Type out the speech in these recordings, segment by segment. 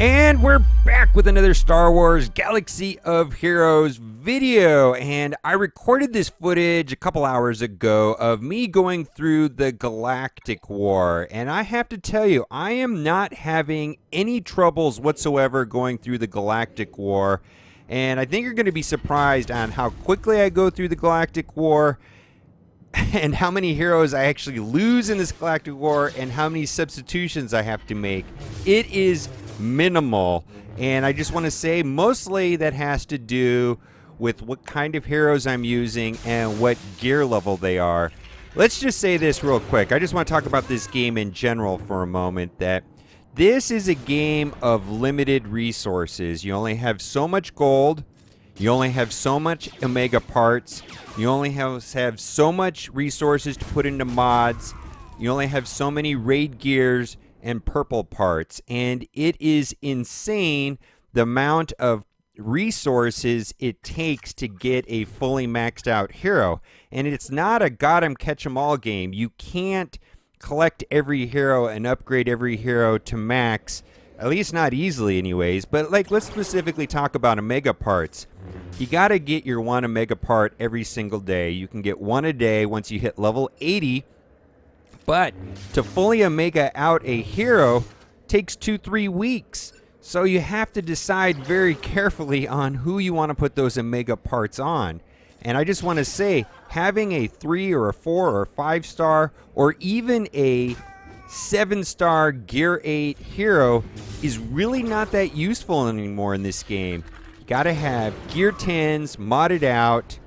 And we're back with another Star Wars Galaxy of Heroes video, and I recorded this footage a couple hours ago of me going through the Galactic War, and I have to tell you, I am not having any troubles whatsoever going through the Galactic War, and I think you're going to be surprised on how quickly I go through the Galactic War and how many heroes I actually lose in this Galactic War and how many substitutions I have to make. It is minimal, and I just want to say mostly that has to do with what kind of heroes I'm using and what gear level they are. Let's just say this real quick. I just want to talk about this game in general for a moment, that this is a game of limited resources. You only have so much gold, you only have so much Omega parts, you only have so much resources to put into mods, you only have so many raid gears and purple parts, and it is insane the amount of resources it takes to get a fully maxed out hero. And it's not a got 'em catch 'em all game. You can't collect every hero and upgrade every hero to max, at least not easily anyways. But like, let's specifically talk about Omega parts. You got to get your one Omega part every single day. You can get one a day once you hit level 80. But to fully Omega out a hero takes 2-3 weeks. So you have to decide very carefully on who you want to put those Omega parts on. And I just want to say, having a 3 or a 4 or a 5 star or even a 7-star Gear 8 hero is really not that useful anymore in this game. You got to have Gear 10s modded out,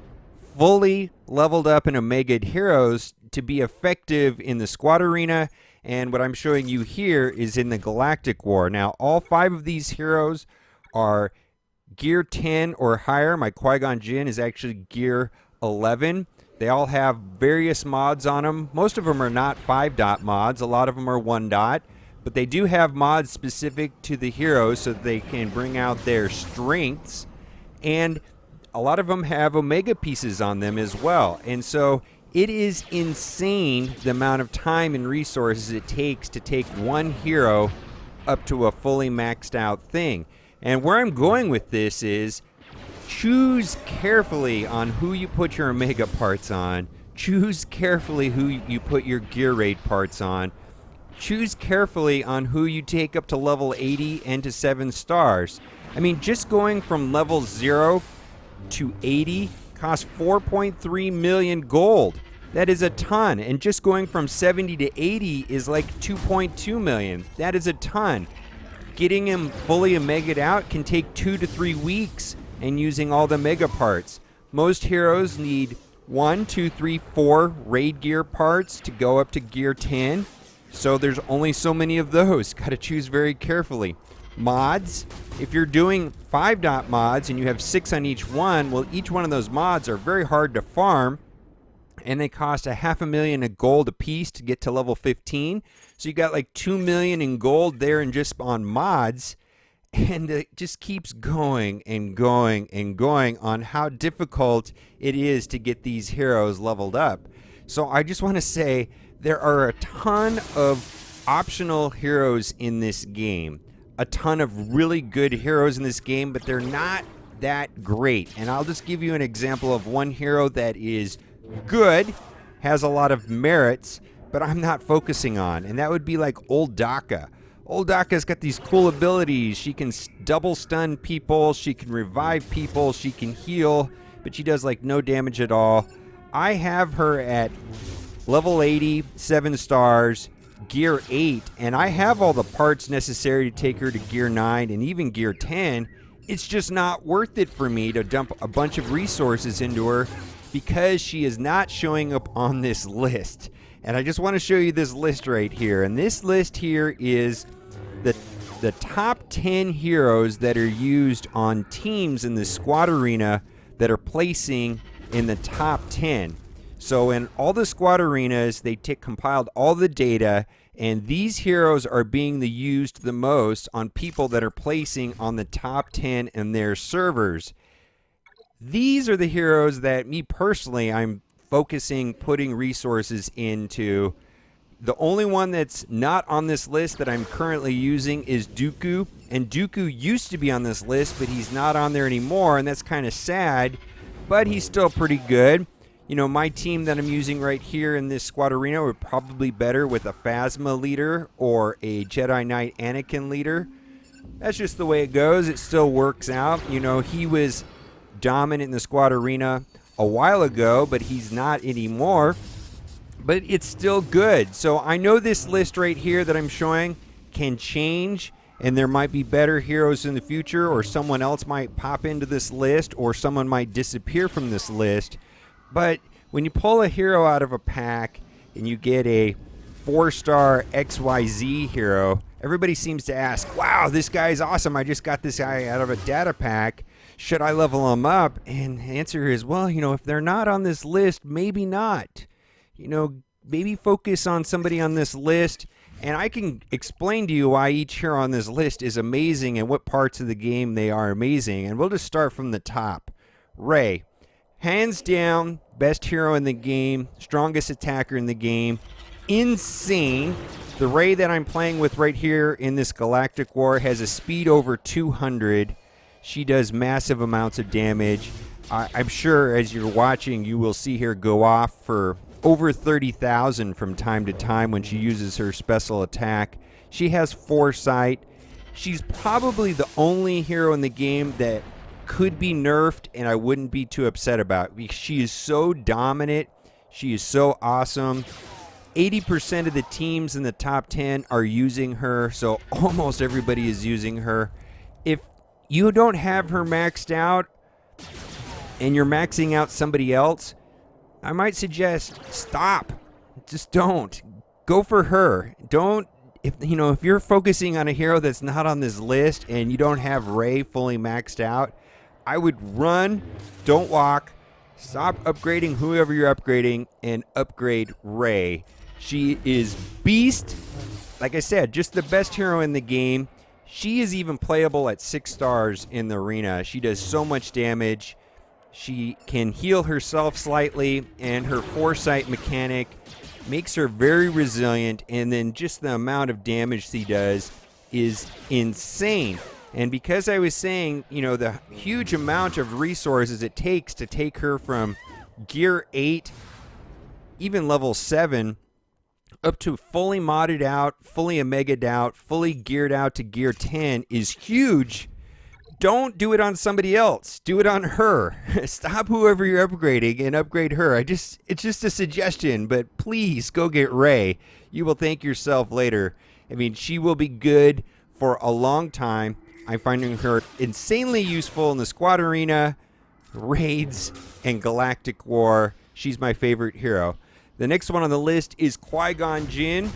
fully leveled up and Omega'd heroes to be effective in the squad arena, and what I'm showing you here is in the Galactic War. Now, all 5 of these heroes are Gear 10 or higher. My Qui Gon Jinn is actually Gear 11. They all have various mods on them. Most of them are not 5-dot mods. A lot of them are 1-dot, but they do have mods specific to the heroes so that they can bring out their strengths, and a lot of them have Omega pieces on them as well. And so it is insane the amount of time and resources it takes to take one hero up to a fully maxed out thing. And where I'm going with this is choose carefully on who you put your Omega parts on. Choose carefully who you put your Gear Raid parts on. Choose carefully on who you take up to level 80 and to 7 stars. I mean, just going from level 0 to 80 costs 4.3 million gold. That is a ton. And just going from 70 to 80 is like 2.2 million. That is a ton. Getting him fully Omega'd out can take 2 to 3 weeks, and using all the Mega parts. Most heroes need 1, 2, 3, 4 raid gear parts to go up to Gear 10. So there's only so many of those. Got to choose very carefully. Mods, if you're doing 5-dot mods and you have 6 on each one, well, each one of those mods are very hard to farm, and they cost $500,000 in gold a piece to get to level 15. So you got like 2 million in gold there and just on mods, and it just keeps going and going and going on how difficult it is to get these heroes leveled up. So I just want to say there are a ton of optional heroes in this game. A ton of really good heroes in this game, but they're not that great. And I'll just give you an example of one hero that is good, has a lot of merits, but I'm not focusing on, and that would be like Old Daka. Old Daka's got these cool abilities. She can double stun people, she can revive people, she can heal, but she does like no damage at all. I have her at level 80, 7 stars, Gear 8, and I have all the parts necessary to take her to Gear 9 and even Gear 10. It's just not worth it for me to dump a bunch of resources into her because she is not showing up on this list. And I just want to show you this list right here. And this list here is the top 10 heroes that are used on teams in the squad arena that are placing in the top 10. So in all the squad arenas, they compiled all the data, and these heroes are being used the most on people that are placing on the top 10 in their servers. These are the heroes that me personally, I'm focusing, putting resources into. The only one that's not on this list that I'm currently using is Dooku. And Dooku used to be on this list, but he's not on there anymore, and that's kind of sad. But he's still pretty good. You know, my team that I'm using right here in this squad arena would probably be better with a Phasma leader or a Jedi Knight Anakin leader. That's just the way it goes. It still works out. You know, he was dominant in the squad arena a while ago, but he's not anymore. But it's still good. So I know this list right here that I'm showing can change, and there might be better heroes in the future, or someone else might pop into this list, or someone might disappear from this list. But when you pull a hero out of a pack and you get a 4-star XYZ hero, everybody seems to ask, wow, this guy's awesome. I just got this guy out of a data pack. Should I level him up? And the answer is, well, you know, if they're not on this list, maybe not. You know, maybe focus on somebody on this list. And I can explain to you why each hero on this list is amazing and what parts of the game they are amazing. And we'll just start from the top. Rey. Hands down, best hero in the game, strongest attacker in the game. Insane. The Rey that I'm playing with right here in this Galactic War has a speed over 200. She does massive amounts of damage. I'm sure as you're watching, you will see her go off for over 30,000 from time to time when she uses her special attack. She has foresight. She's probably the only hero in the game that could be nerfed and I wouldn't be too upset about, because she is so dominant. She is so awesome. 80% of the teams in the top 10 are using her, so almost everybody is using her. If you don't have her maxed out and you're maxing out somebody else, I might suggest stop. Just don't. Go for her. Don't, if you're focusing on a hero that's not on this list and you don't have Rey fully maxed out, I would run, don't walk, stop upgrading whoever you're upgrading, and upgrade Rey. She is beast. Like I said, just the best hero in the game. She is even playable at 6 stars in the arena. She does so much damage. She can heal herself slightly, and her foresight mechanic makes her very resilient, and then just the amount of damage she does is insane. And because I was saying, you know, the huge amount of resources it takes to take her from gear 8, even level 7, up to fully modded out, fully omega'd out, fully geared out to gear 10 is huge. Don't do it on somebody else. Do it on her. Stop whoever you're upgrading and upgrade her. It's just a suggestion, but please go get Rey. You will thank yourself later. I mean, she will be good for a long time. I'm finding her insanely useful in the squad arena, raids, and Galactic War. She's my favorite hero. The next one on the list is Qui Gon Jinn.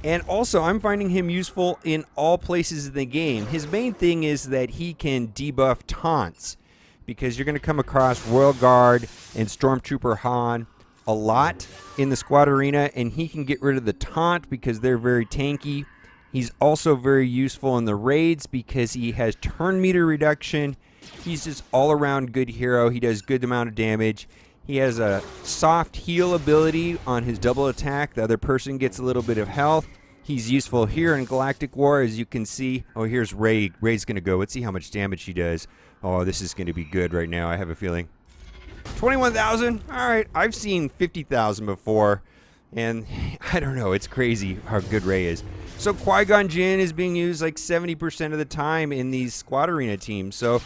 And also, I'm finding him useful in all places in the game. His main thing is that he can debuff taunts, because you're going to come across Royal Guard and Stormtrooper Han a lot in the squad arena, and he can get rid of the taunt because they're very tanky. He's also very useful in the raids because he has turn meter reduction. He's just all-around good hero. He does good amount of damage. He has a soft heal ability on his double attack. The other person gets a little bit of health. He's useful here in Galactic War, as you can see. Oh, here's Rey. Rey's going to go. Let's see how much damage she does. Oh, this is going to be good right now, I have a feeling. 21,000? All right. I've seen 50,000 before, and I don't know. It's crazy how good Rey is. So Qui Gon Jinn is being used like 70% of the time in these squad arena teams. So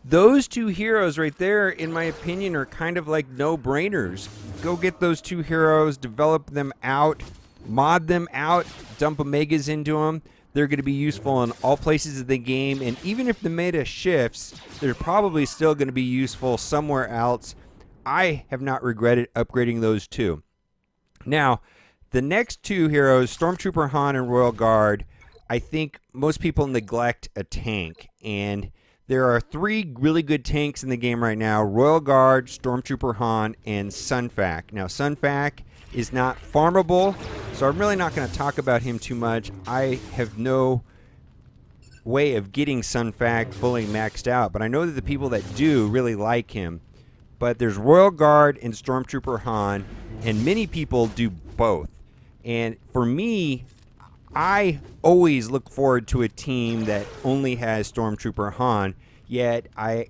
those two heroes right there, in my opinion, are kind of like no-brainers. Go get those two heroes, develop them out, mod them out, dump Omegas into them. They're going to be useful in all places of the game, and even if the meta shifts, they're probably still going to be useful somewhere else. I have not regretted upgrading those two. Now, the next two heroes, Stormtrooper Han and Royal Guard, I think most people neglect a tank, and there are 3 really good tanks in the game right now: Royal Guard, Stormtrooper Han, and Sunfac. Now, Sunfac is not farmable, so I'm really not going to talk about him too much. I have no way of getting Sunfac fully maxed out, but I know that the people that do really like him. But there's Royal Guard and Stormtrooper Han, and many people do both. And for me, I always look forward to a team that only has Stormtrooper Han, yet I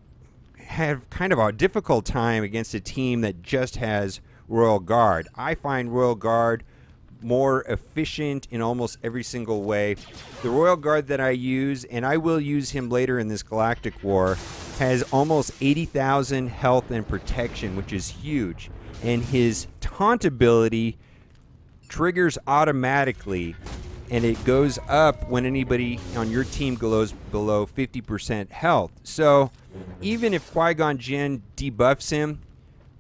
have kind of a difficult time against a team that just has Royal Guard. I find Royal Guard more efficient in almost every single way. The Royal Guard that I use, and I will use him later in this Galactic War, has almost 80,000 health and protection, which is huge. And his taunt ability triggers automatically, and it goes up when anybody on your team goes below 50% health. So even if Qui Gon Jinn debuffs him,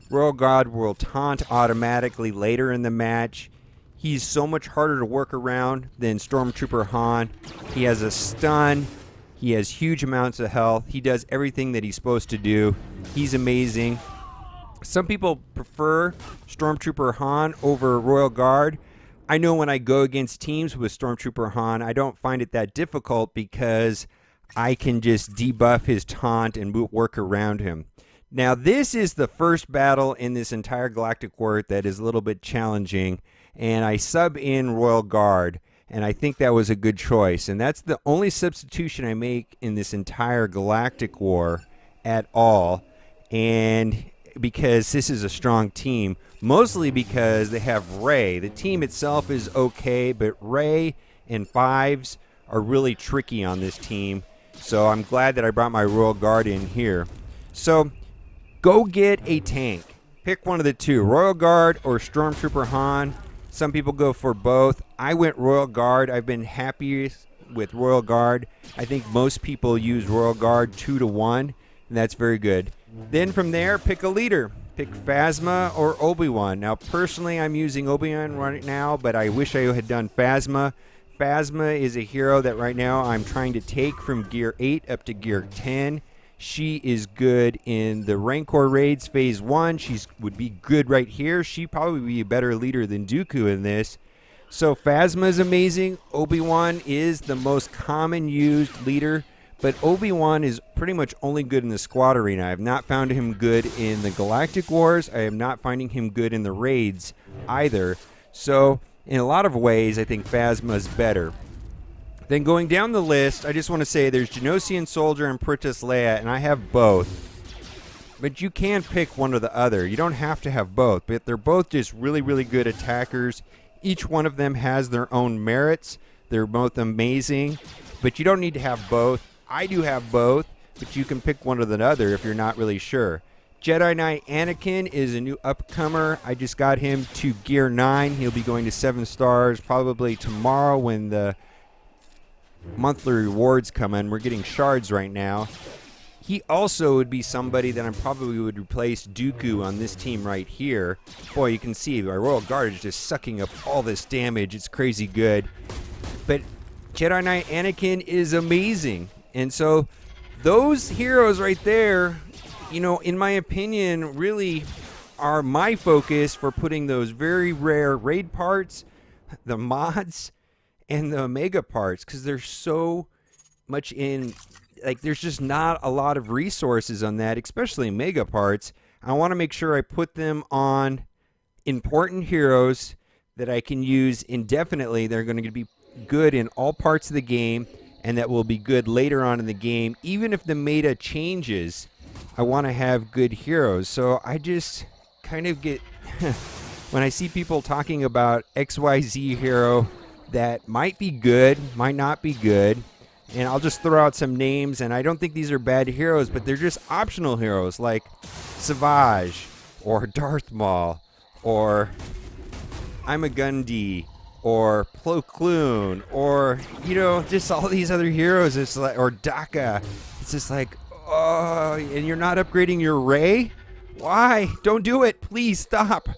Royal Guard will taunt automatically later in the match. He's so much harder to work around than Stormtrooper Han. He has a stun. He has huge amounts of health. He does everything that he's supposed to do. He's amazing. Some people prefer Stormtrooper Han over Royal Guard. I know when I go against teams with Stormtrooper Han, I don't find it that difficult because I can just debuff his taunt and work around him. Now, this is the first battle in this entire Galactic War that is a little bit challenging, and I sub in Royal Guard, and I think that was a good choice. And that's the only substitution I make in this entire Galactic War at all, and because this is a strong team, mostly because they have Rey. The team itself is okay, but Rey and Fives are really tricky on this team, so I'm glad that I brought my Royal Guard in here. So go get a tank. Pick one of the two, Royal Guard or Stormtrooper Han. Some people go for both. I went Royal Guard. I've been happiest with Royal Guard. I think most people use Royal Guard 2-1, and that's very good. Then from there, pick a leader. Pick Phasma or Obi-Wan. Now, personally, I'm using Obi-Wan right now, but I wish I had done Phasma. Phasma is a hero that right now I'm trying to take from Gear 8 up to Gear 10. She is good in the Rancor raids phase 1. She would be good right here. She'd probably be a better leader than Dooku in this. So Phasma is amazing. Obi-Wan is the most common used leader, but Obi-Wan is pretty much only good in the squad arena. I have not found him good in the Galactic Wars. I am not finding him good in the raids either. So in a lot of ways, I think Phasma is better. Then going down the list, I just want to say there's Genosian Soldier and Princess Leia, and I have both. But you can pick one or the other. You don't have to have both, but they're both just really, really good attackers. Each one of them has their own merits. They're both amazing, but you don't need to have both. I do have both, but you can pick one or the other if you're not really sure. Jedi Knight Anakin is a new upcomer. I just got him to Gear 9. He'll be going to 7 stars probably tomorrow when the monthly rewards come in. We're getting shards right now. He also would be somebody that I probably would replace Dooku on this team right here. Boy, you can see my Royal Guard is just sucking up all this damage. It's crazy good. But Jedi Knight Anakin is amazing. And so those heroes right there, you know, in my opinion, really are my focus for putting those very rare raid parts, the mods, and the Omega parts, because there's so much in, like, there's just not a lot of resources on that, especially Mega parts. I want to make sure I put them on important heroes that I can use indefinitely. They're going to be good in all parts of the game, and that will be good later on in the game. Even if the meta changes, I want to have good heroes. So I just kind of get, when I see people talking about XYZ hero that might be good, might not be good, and I'll just throw out some names, and I don't think these are bad heroes, but they're just optional heroes like Savage or Darth Maul or I'm a Gundy or Plo Koon or, you know, just all these other heroes. It's like, or Daka. It's just like, oh, and you're not upgrading your Rey? Why? Don't do it. Please stop.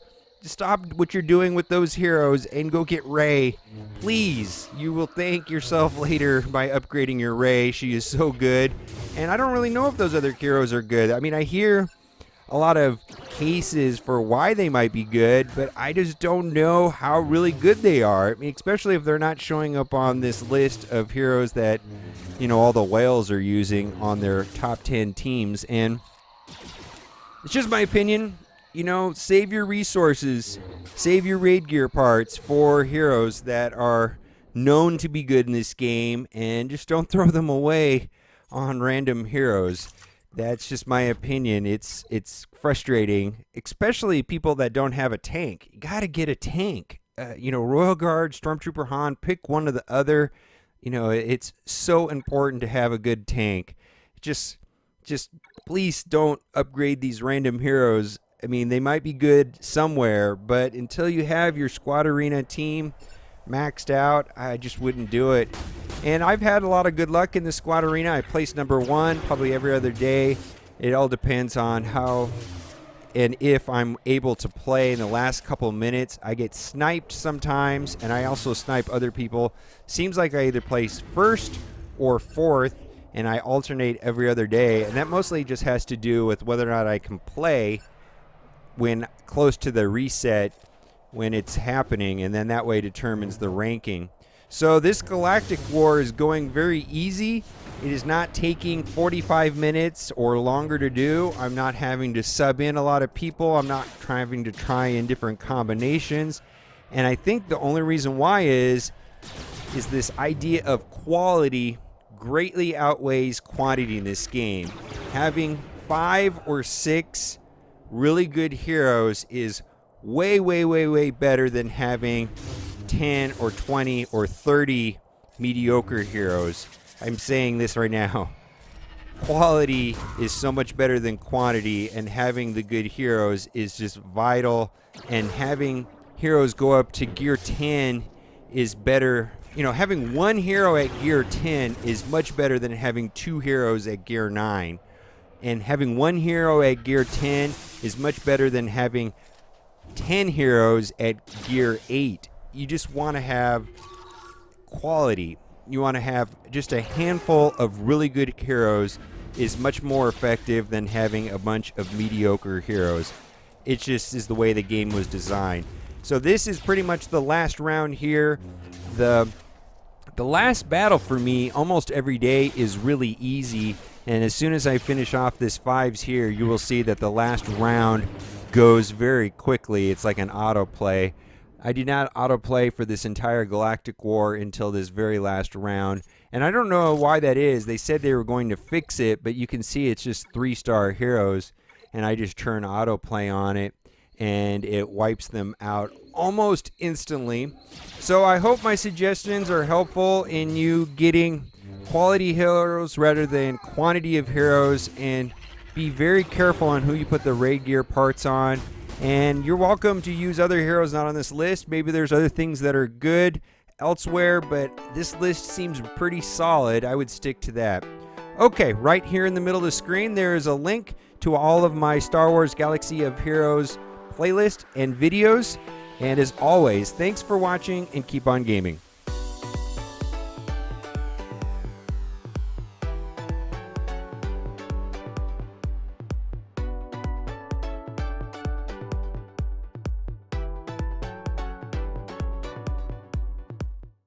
Stop what you're doing with those heroes and go get Rey. Please. You will thank yourself later by upgrading your Rey. She is so good. And I don't really know if those other heroes are good. I mean, I hear a lot of cases for why they might be good, but I just don't know how really good they are. I mean, especially if they're not showing up on this list of heroes that, you know, all the whales are using on their top 10 teams. And it's just my opinion. save your resources, save your raid gear parts for heroes that are known to be good in this game, and just don't throw them away on random heroes. That's just my opinion. It's frustrating, especially people that don't have a tank. You got to get a tank. Royal Guard, Stormtrooper Han, pick one or the other. It's so important to have a good tank. Just please don't upgrade these random heroes. I mean, they might be good somewhere, but until you have your squad arena team maxed out, I just wouldn't do it. And I've had a lot of good luck in the squad arena. I placed #1 probably every other day. It all depends on how and if I'm able to play in the last couple minutes. I get sniped sometimes, and I also snipe other people. Seems like I either place first or fourth, and I alternate every other day. And that mostly just has to do with whether or not I can play when close to the reset when it's happening, and then that way determines the ranking. So this Galactic War is going very easy. It is not taking 45 minutes or longer to do. I'm not having to sub in a lot of people. I'm not having to try in different combinations. And I think the only reason why is this idea of quality greatly outweighs quantity in this game. Having 5 or 6 really good heroes is way, way, way, way better than having 10 or 20 or 30 mediocre heroes. I'm saying this right now. Quality is so much better than quantity, and having the good heroes is just vital. And having heroes go up to gear 10 is better. Having one hero at gear 10 is much better than having 2 heroes at gear 9. And having one hero at gear 10 is much better than having 10 heroes at gear 8. You just want to have quality. You want to have just a handful of really good heroes is much more effective than having a bunch of mediocre heroes. It just is the way the game was designed. So this is pretty much the last round here. The last battle for me almost every day is really easy, and as soon as I finish off this 5s here, you will see that the last round goes very quickly. It's like an autoplay. I did not autoplay for this entire Galactic War until this very last round, and I don't know why that is. They said they were going to fix it, but you can see it's just 3-star heroes, and I just turn autoplay on it, and it wipes them out almost instantly. So I hope my suggestions are helpful in you getting quality heroes rather than quantity of heroes, and be very careful on who you put the raid gear parts on. And you're welcome to use other heroes not on this list. Maybe there's other things that are good elsewhere, but this list seems pretty solid. I would stick to that. Okay, right here in the middle of the screen, there is a link to all of my Star Wars Galaxy of Heroes playlist and videos. And as always, thanks for watching, and keep on gaming.